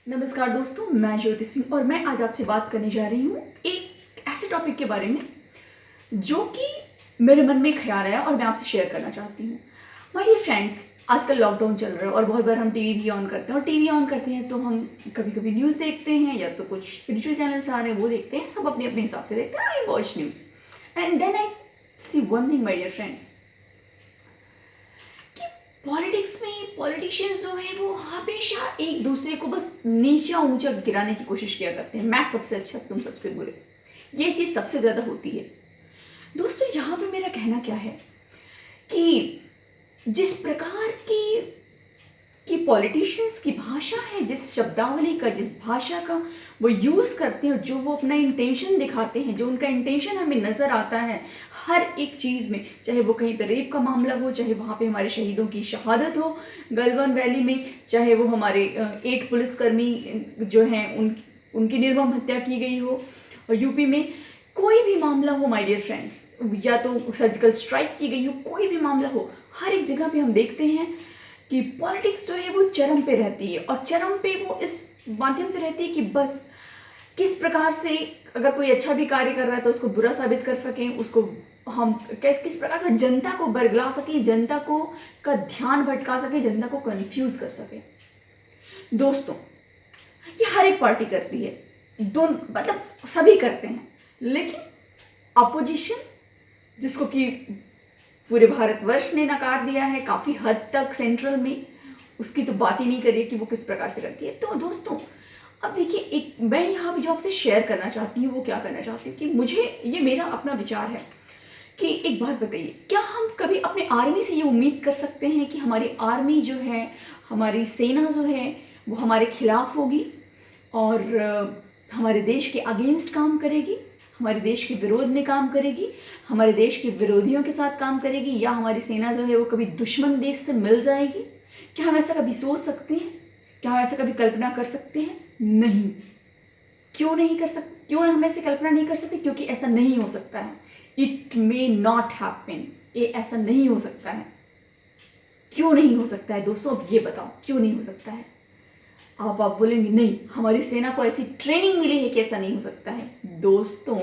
नमस्कार दोस्तों, मैं ज्योति सिंह और मैं आज आपसे बात करने जा रही हूँ एक ऐसे टॉपिक के बारे में जो कि मेरे मन में ख्याल आया और मैं आपसे शेयर करना चाहती हूँ। माय डियर फ्रेंड्स, आजकल लॉकडाउन चल रहा है और बहुत बार हम टीवी भी ऑन करते हैं और टीवी ऑन करते हैं तो हम कभी कभी न्यूज़ देखते हैं या तो कुछ स्पिरिचुअल चैनल्स आ रहे हैं वो देखते हैं। सब अपने अपने हिसाब से देखते हैं। I watch news and then I see one thing my dear friends, politics में पॉलिटिशियंस जो हैं वो हमेशा एक दूसरे को बस नीचा ऊंचा गिराने की कोशिश किया करते हैं। मैं सबसे अच्छा, तुम सबसे बुरे, ये चीज़ सबसे ज़्यादा होती है। दोस्तों, यहाँ पे मेरा कहना क्या है कि जिस प्रकार की पॉलिटिशियंस की भाषा है, जिस शब्दावली का, जिस भाषा का वो यूज़ करते हैं, जो वो अपना इंटेंशन दिखाते हैं, जो उनका इंटेंशन हमें नज़र आता है हर एक चीज़ में, चाहे वो कहीं पर रेप का मामला हो, चाहे वहाँ पे हमारे शहीदों की शहादत हो गलवान वैली में, चाहे वो हमारे 8 पुलिसकर्मी जो हैं उनकी निर्मम हत्या की गई हो और यूपी में कोई भी मामला हो माय डियर फ्रेंड्स, या तो सर्जिकल स्ट्राइक की गई हो, कोई भी मामला हो, हर एक जगह पे हम देखते हैं कि पॉलिटिक्स जो है वो चरम पे रहती है। और चरम पे वो इस माध्यम से रहती है कि बस किस प्रकार से अगर कोई अच्छा भी कार्य कर रहा है तो उसको बुरा साबित कर सकें, उसको हम किस प्रकार से जनता को बरगला सकें, जनता को का ध्यान भटका सकें, जनता को कंफ्यूज कर सकें। दोस्तों, ये हर एक पार्टी करती है, दोनों मतलब सभी करते हैं, लेकिन अपोजिशन जिसको कि पूरे भारतवर्ष ने नकार दिया है काफ़ी हद तक, सेंट्रल में उसकी तो बात ही नहीं करिए कि वो किस प्रकार से करती है। तो दोस्तों, अब देखिए, एक मैं यहाँ पे जो आपसे शेयर करना चाहती हूँ वो क्या करना चाहती हूँ कि मुझे ये मेरा अपना विचार है कि एक बात बताइए, क्या हम कभी अपने आर्मी से ये उम्मीद कर सकते हैं कि हमारी आर्मी जो है, हमारी सेना जो है वो हमारे खिलाफ होगी और हमारे देश के अगेंस्ट काम करेगी, हमारे देश के विरोध में काम करेगी, हमारे देश के विरोधियों के साथ काम करेगी, या हमारी सेना जो है वो कभी दुश्मन देश से मिल जाएगी? क्या हम ऐसा कभी सोच सकते हैं? क्या हम ऐसा कभी कल्पना कर सकते हैं? नहीं। क्यों नहीं कर सकते? क्यों हम ऐसे कल्पना नहीं कर सकते? क्योंकि ऐसा नहीं हो सकता है। It may not happen. ये ऐसा नहीं हो सकता है। क्यों नहीं हो सकता है दोस्तों? अब ये बताओ, क्यों नहीं हो सकता है? आप बोलेंगे नहीं, हमारी सेना को ऐसी ट्रेनिंग मिली है कि ऐसा नहीं हो सकता है। दोस्तों,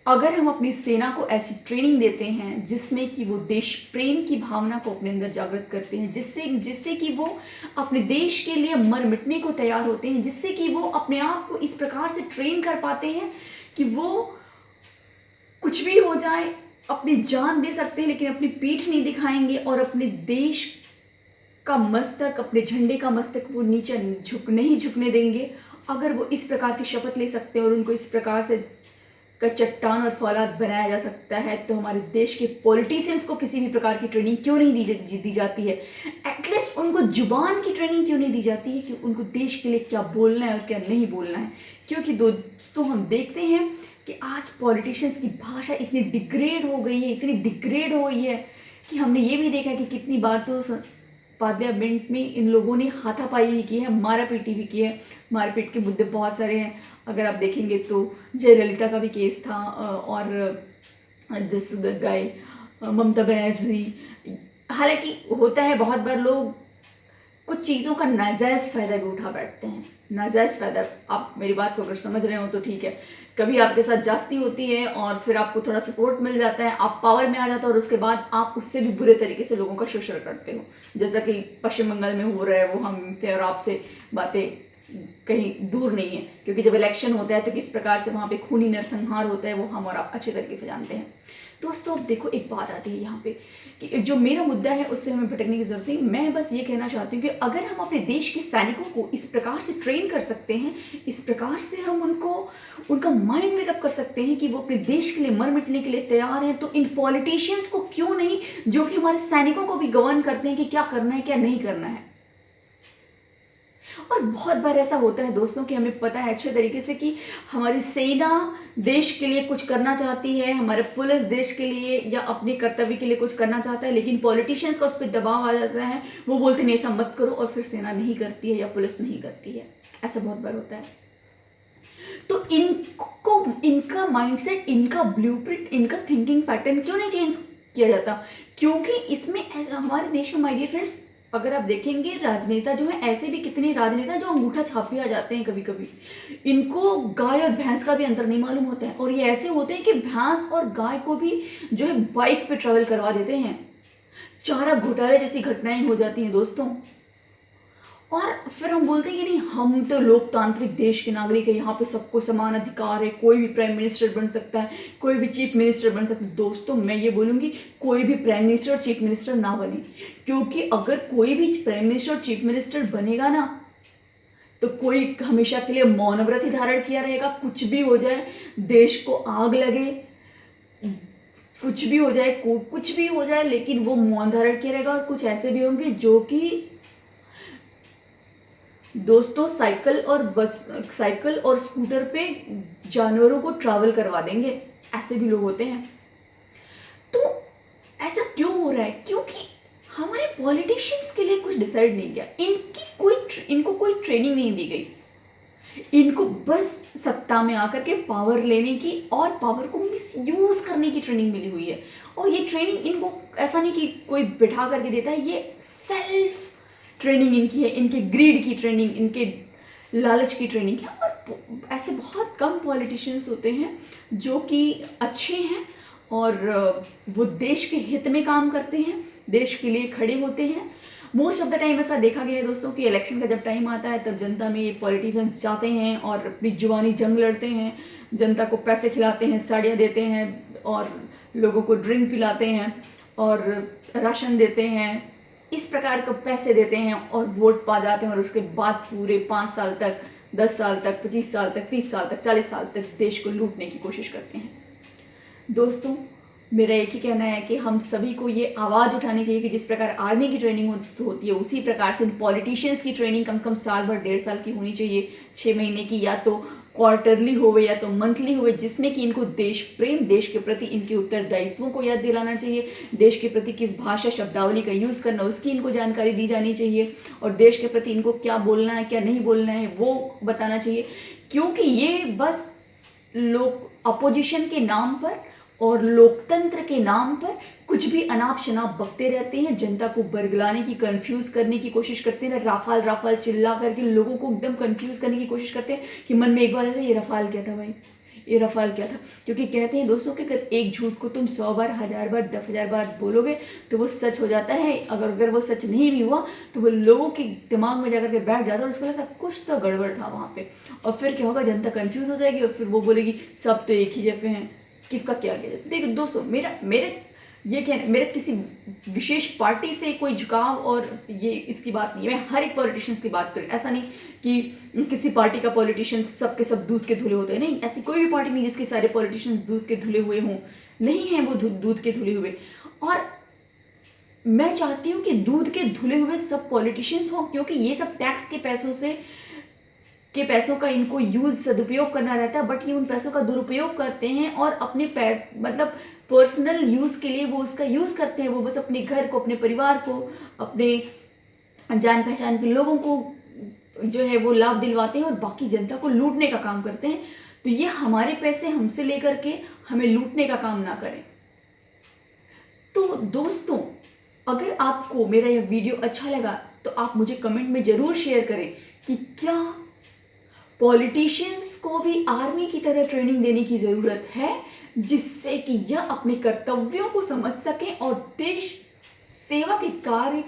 अगर हम अपनी सेना को ऐसी ट्रेनिंग देते हैं जिसमें कि वो देश प्रेम की भावना को अपने अंदर जागृत करते हैं, जिससे कि वो अपने देश के लिए मर मिटने को तैयार होते हैं, जिससे कि वो अपने आप को इस प्रकार से ट्रेन कर पाते हैं कि वो कुछ भी हो जाए अपनी जान दे सकते हैं लेकिन अपनी पीठ नहीं दिखाएंगे और अपने देश का मस्तक, अपने झंडे का मस्तक वो नीचे नहीं झुकने देंगे। अगर वो इस प्रकार की शपथ ले सकते हैं और उनको इस प्रकार से का चट्टान और फौलाद बनाया जा सकता है, तो हमारे देश के पॉलिटिशियंस को किसी भी प्रकार की ट्रेनिंग क्यों नहीं दी जाती है? एटलीस्ट उनको जुबान की ट्रेनिंग क्यों नहीं दी जाती है कि उनको देश के लिए क्या बोलना है और क्या नहीं बोलना है? क्योंकि दोस्तों, हम देखते हैं कि आज पॉलिटिशियंस की भाषा इतनी डिग्रेड हो गई है, इतनी डिग्रेड हो गई है कि हमने ये भी देखा कि कितनी बार तो पार्लियामेंट में इन लोगों ने हाथापाई भी की है, मारा पीटी भी की है। मारपीट के मुद्दे बहुत सारे हैं। अगर आप देखेंगे तो जयललिता का भी केस था और दिस गाय ममता बनर्जी। हालांकि होता है बहुत बार लोग कुछ चीज़ों का नाजायज़ फ़ायदा भी उठा बैठते हैं। नाजायज़ फ़ायदा, आप मेरी बात को अगर समझ रहे हो तो ठीक है। कभी आपके साथ जास्ती होती है और फिर आपको थोड़ा सपोर्ट मिल जाता है, आप पावर में आ जाते हो और उसके बाद आप उससे भी बुरे तरीके से लोगों का शोषण करते हो, जैसा कि पश्चिम बंगाल में हो रहा है। वो हम फिर आपसे बातें कहीं दूर नहीं है, क्योंकि जब इलेक्शन होता है तो किस प्रकार से वहाँ पे खूनी नरसंहार होता है वो हम और आप अच्छे तरीके से जानते हैं। दोस्तों, अब देखो, एक बात आती है यहाँ पे कि जो मेरा मुद्दा है उससे हमें भटकने की जरूरत नहीं। मैं बस ये कहना चाहती हूँ कि अगर हम अपने देश के सैनिकों को इस प्रकार से ट्रेन कर सकते हैं, इस प्रकार से हम उनका माइंड मेकअप कर सकते हैं कि वो अपने देश के लिए मर मिटने के लिए तैयार हैं, तो इन पॉलिटिशियंस को क्यों नहीं, जो कि हमारे सैनिकों को भी गवर्न करते हैं कि क्या करना है क्या नहीं करना है। और बहुत बार ऐसा होता है दोस्तों कि हमें पता है अच्छे तरीके से कि हमारी सेना देश के लिए कुछ करना चाहती है, हमारे पुलिस देश के लिए या अपने कर्तव्य के लिए कुछ करना चाहता है, लेकिन पॉलिटिशियंस का उस पर दबाव आ जाता है। वो बोलते नहीं, ऐसा मत करो, और फिर सेना नहीं करती है या पुलिस नहीं करती है। ऐसा बहुत बार होता है। तो इनका माइंडसेट, इनका ब्लूप्रिंट, इनका थिंकिंग पैटर्न क्यों नहीं चेंज किया जाता? क्योंकि इसमें ऐसा हमारे देश में माय डियर फ्रेंड्स अगर आप देखेंगे राजनेता जो है, ऐसे भी कितने राजनेता जो अंगूठा छापे आ जाते हैं कभी कभी, इनको गाय और भैंस का भी अंतर नहीं मालूम होता है, और ये ऐसे होते हैं कि भैंस और गाय को भी जो है बाइक पे ट्रैवल करवा देते हैं। चारा घोटाले जैसी घटनाएं हो जाती हैं दोस्तों। और फिर हम बोलते हैं कि नहीं, हम तो लोकतांत्रिक देश के नागरिक है, यहाँ पे सबको समान अधिकार है, कोई भी प्राइम मिनिस्टर बन सकता है, कोई भी चीफ मिनिस्टर बन सकता है। दोस्तों मैं ये बोलूँगी, कोई भी प्राइम मिनिस्टर और चीफ मिनिस्टर ना बने, क्योंकि अगर कोई भी प्राइम मिनिस्टर और चीफ मिनिस्टर बनेगा ना, तो कोई हमेशा के लिए मौन व्रत ही धारण किया रहेगा। कुछ भी हो जाए, देश को आग लगे, कुछ भी हो जाए, कुछ भी हो जाए, लेकिन वो मौन धारण किया रहेगा। और कुछ ऐसे भी होंगे जो कि दोस्तों साइकिल और स्कूटर पे जानवरों को ट्रैवल करवा देंगे, ऐसे भी लोग होते हैं। तो ऐसा क्यों हो रहा है? क्योंकि हमारे पॉलिटिशियंस के लिए कुछ डिसाइड नहीं किया, इनको कोई ट्रेनिंग नहीं दी गई। इनको बस सत्ता में आकर के पावर लेने की और पावर को मिसयूज करने की ट्रेनिंग मिली हुई है। और ये ट्रेनिंग इनको ऐसा नहीं कि कोई बिठा करके देता है, ये सेल्फ ट्रेनिंग इनकी है, इनके ग्रीड की ट्रेनिंग, इनके लालच की ट्रेनिंग है। और ऐसे बहुत कम पॉलिटिशियंस होते हैं जो कि अच्छे हैं और वो देश के हित में काम करते हैं, देश के लिए खड़े होते हैं। मोस्ट ऑफ द टाइम ऐसा देखा गया है दोस्तों कि इलेक्शन का जब टाइम आता है, तब जनता में ये पॉलिटिशियंस जाते हैं और अपनी जुबानी जंग लड़ते हैं, जनता को पैसे खिलाते हैं, साड़ियाँ देते हैं और लोगों को ड्रिंक पिलाते हैं और राशन देते हैं, इस प्रकार के पैसे देते हैं और वोट पा जाते हैं। और उसके बाद पूरे 5 साल तक, 10 साल तक, 25 साल तक, 30 साल तक, 40 साल तक देश को लूटने की कोशिश करते हैं। दोस्तों मेरा एक ही कहना है कि हम सभी को ये आवाज़ उठानी चाहिए कि जिस प्रकार आर्मी की ट्रेनिंग होती है, उसी प्रकार से पॉलिटिशियंस की ट्रेनिंग कम से कम साल भर, 1.5 साल की होनी चाहिए, 6 महीने की, या तो क्वार्टरली होवे या तो मंथली होवे, जिसमें कि इनको देश प्रेम, देश के प्रति इनके उत्तरदायित्वों को याद दिलाना चाहिए, देश के प्रति किस भाषा शब्दावली का यूज़ करना उसकी इनको जानकारी दी जानी चाहिए, और देश के प्रति इनको क्या बोलना है क्या नहीं बोलना है वो बताना चाहिए। क्योंकि ये बस लोग अपोजिशन के नाम पर और लोकतंत्र के नाम पर कुछ भी अनाप शनाप बकते रहते हैं, जनता को बरगलाने की, कंफ्यूज करने की कोशिश करते हैं, राफाल राफाल चिल्ला करके लोगों को एकदम कंफ्यूज करने की कोशिश करते हैं कि मन में एक बार आता है ये रफाल क्या था भाई, ये रफाल क्या था। क्योंकि कहते हैं दोस्तों कि अगर एक झूठ को तुम 100 बार, 1000 बार, 10,000 बार बोलोगे तो वो सच हो जाता है। अगर वो सच नहीं भी हुआ तो वो लोगों के दिमाग में जाकर के बैठ जाता है और उसको लगता है कुछ तो गड़बड़ था वहाँ पे। और फिर क्या होगा, जनता कंफ्यूज हो जाएगी और फिर वो बोलेगी सब तो एक ही जैसे हैं, किसका क्या किया जाए। देखो दोस्तों, मेरा किसी विशेष पार्टी से कोई झुकाव और ये इसकी बात नहीं है, मैं हर एक पॉलिटिशियंस की बात करूँ। ऐसा नहीं कि किसी पार्टी का पॉलिटिशियन सब के सब दूध के धुले होते हैं, नहीं, ऐसी कोई भी पार्टी नहीं जिसके सारे पॉलिटिशियंस दूध के धुले हुए हों, नहीं है वो दूध के धुले हुए। और मैं चाहती हूँ कि दूध के धुले हुए सब पॉलिटिशियंस हों, क्योंकि ये सब टैक्स के पैसों का इनको सदुपयोग करना रहता है, बट ये उन पैसों का दुरुपयोग करते हैं और अपने मतलब पर्सनल यूज़ के लिए वो उसका यूज़ करते हैं। वो बस अपने घर को, अपने परिवार को, अपने जान पहचान के लोगों को जो है वो लाभ दिलवाते हैं और बाकी जनता को लूटने का काम करते हैं। तो ये हमारे पैसे हमसे लेकर के हमें लूटने का काम ना करें। तो दोस्तों, अगर आपको मेरा यह वीडियो अच्छा लगा तो आप मुझे कमेंट में ज़रूर शेयर करें कि क्या पॉलिटिशियंस को भी आर्मी की तरह ट्रेनिंग देने की ज़रूरत है, जिससे कि यह अपने कर्तव्यों को समझ सकें और देश सेवा के कार्य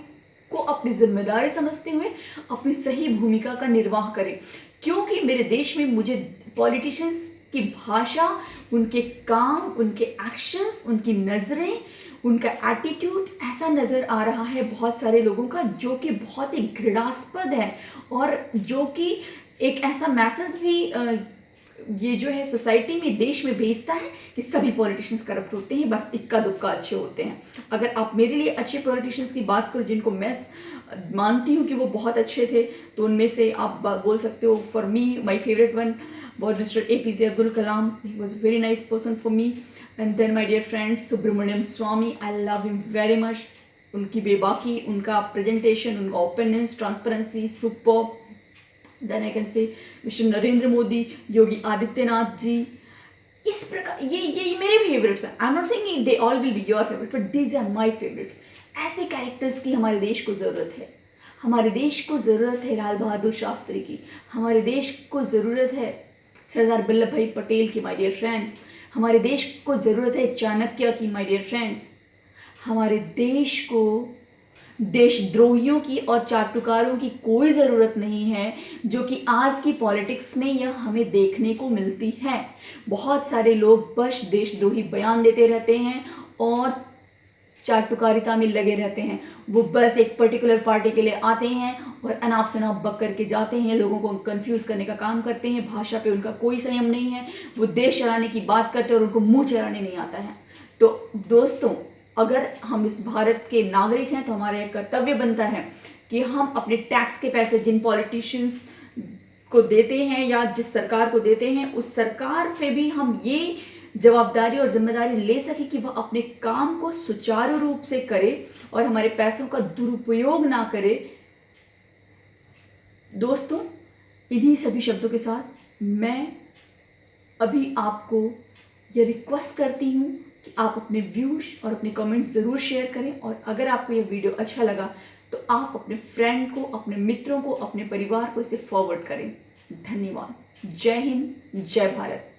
को अपनी जिम्मेदारी समझते हुए अपनी सही भूमिका का निर्वाह करें। क्योंकि मेरे देश में मुझे पॉलिटिशियंस की भाषा, उनके काम, उनके एक्शंस, उनकी नज़रें, उनका एटीट्यूड ऐसा नज़र आ रहा है बहुत सारे लोगों का, जो कि बहुत ही घृणास्पद है और जो कि एक ऐसा मैसेज भी ये जो है सोसाइटी में, देश में भेजता है कि सभी पॉलिटिशियंस करप्ट होते हैं, बस इक्का दुक्का अच्छे होते हैं। अगर आप मेरे लिए अच्छे पॉलिटिशियंस की बात करो जिनको मैं मानती हूँ कि वो बहुत अच्छे थे, तो उनमें से आप बोल सकते हो, for me my favourite one was Mr. APJ Abdul Kalam. He was a very nice person for me. And then my dear friend Subramaniam Swamy, I love him very much. उनकी बेबाकी, उनका प्रेजेंटेशन, उनका openness, transparency, super. Then I can say Mr. Narendra Modi, Yogi Adityanath ji, इस प्रकार ये मेरे favourites हैं। I am not saying they all will be your favourite, but these are my favourites. ऐसे characters की हमारे देश को ज़रूरत है। हमारे देश को ज़रूरत है लाल बहादुर शास्त्री की, हमारे देश को ज़रूरत है सरदार वल्लभ भाई पटेल की, माय डियर फ्रेंड्स। हमारे देश को ज़रूरत है चाणक्य की, माय डियर फ्रेंड्स। हमारे देश को देशद्रोहियों की और चाटुकारों की कोई ज़रूरत नहीं है, जो कि आज की पॉलिटिक्स में यह हमें देखने को मिलती है। बहुत सारे लोग बस देशद्रोही बयान देते रहते हैं और चाटुकारिता में लगे रहते हैं। वो बस एक पर्टिकुलर पार्टी के लिए आते हैं और अनाप शनाप बक करके जाते हैं, लोगों को कंफ्यूज करने का काम करते हैं। भाषा पे उनका कोई संयम नहीं है, वो देश चलाने की बात करते हैं और उनको मुंह चलाने नहीं आता है। तो दोस्तों, अगर हम इस भारत के नागरिक हैं तो हमारा एक कर्तव्य बनता है कि हम अपने टैक्स के पैसे जिन पॉलिटिशियंस को देते हैं या जिस सरकार को देते हैं, उस सरकार पे भी हम ये जवाबदारी और जिम्मेदारी ले सके कि वह अपने काम को सुचारू रूप से करे और हमारे पैसों का दुरुपयोग ना करे। दोस्तों, इन्हीं सभी शब्दों के साथ मैं अभी आपको ये रिक्वेस्ट करती हूँ कि आप अपने व्यूज और अपने कमेंट्स ज़रूर शेयर करें, और अगर आपको ये वीडियो अच्छा लगा तो आप अपने फ्रेंड को, अपने मित्रों को, अपने परिवार को इसे फॉरवर्ड करें। धन्यवाद। जय हिंद, जय भारत।